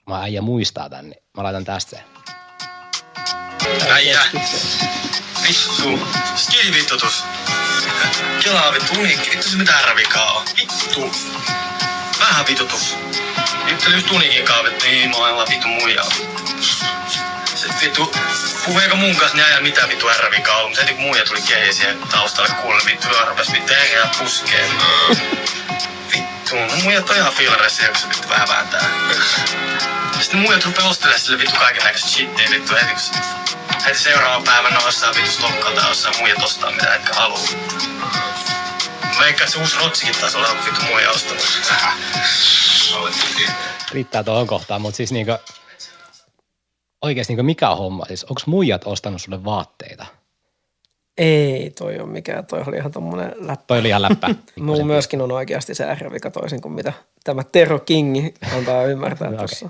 Mä äijä muistaa tän, niin mä laitan tästä sen. Äijä. Vittu. Skivittutus. Kelaa vittu uniikki. Vittu se mitä vikaa on. Vittu. Vähän vitutus. Jutteli just uniikin kaavet, niin mä ollaan vittu muijaa. Se vittu. Puhui eikä mun kanssa, niin äijä mitään vittu vikaa ollut. Mutta heti kun muija tuli kehiin siihen taustalle kuulle, vittu arvas vittu hengeä puskeen. Vittu. No muijat on ihan fiilareissa, kun se vittu vähän vääntää. Sitten muijat rupee ostelemaan sille vittu kaikennäköistä shittiä vittu heti seuraavan päivänä ostaa vittu stokkalta ja ostaa muijat ostaa mitä etkä haluu. Mä veikkaan, että se uusi rotsikin taas olla vittu muija ostanut. Riittää tuohon kohtaan, mutta siis niinkö oikeesti niinkö mikä on homma? Siis onks muijat ostanut sulle vaatteita? Ei, toi on mikään. Toi oli ihan tommonen läppä. Toi oli ihan läppä. Mulla myöskin on oikeasti se R-vika toisin kuin mitä tämä Tero Kingi antaa ymmärtää tuossa.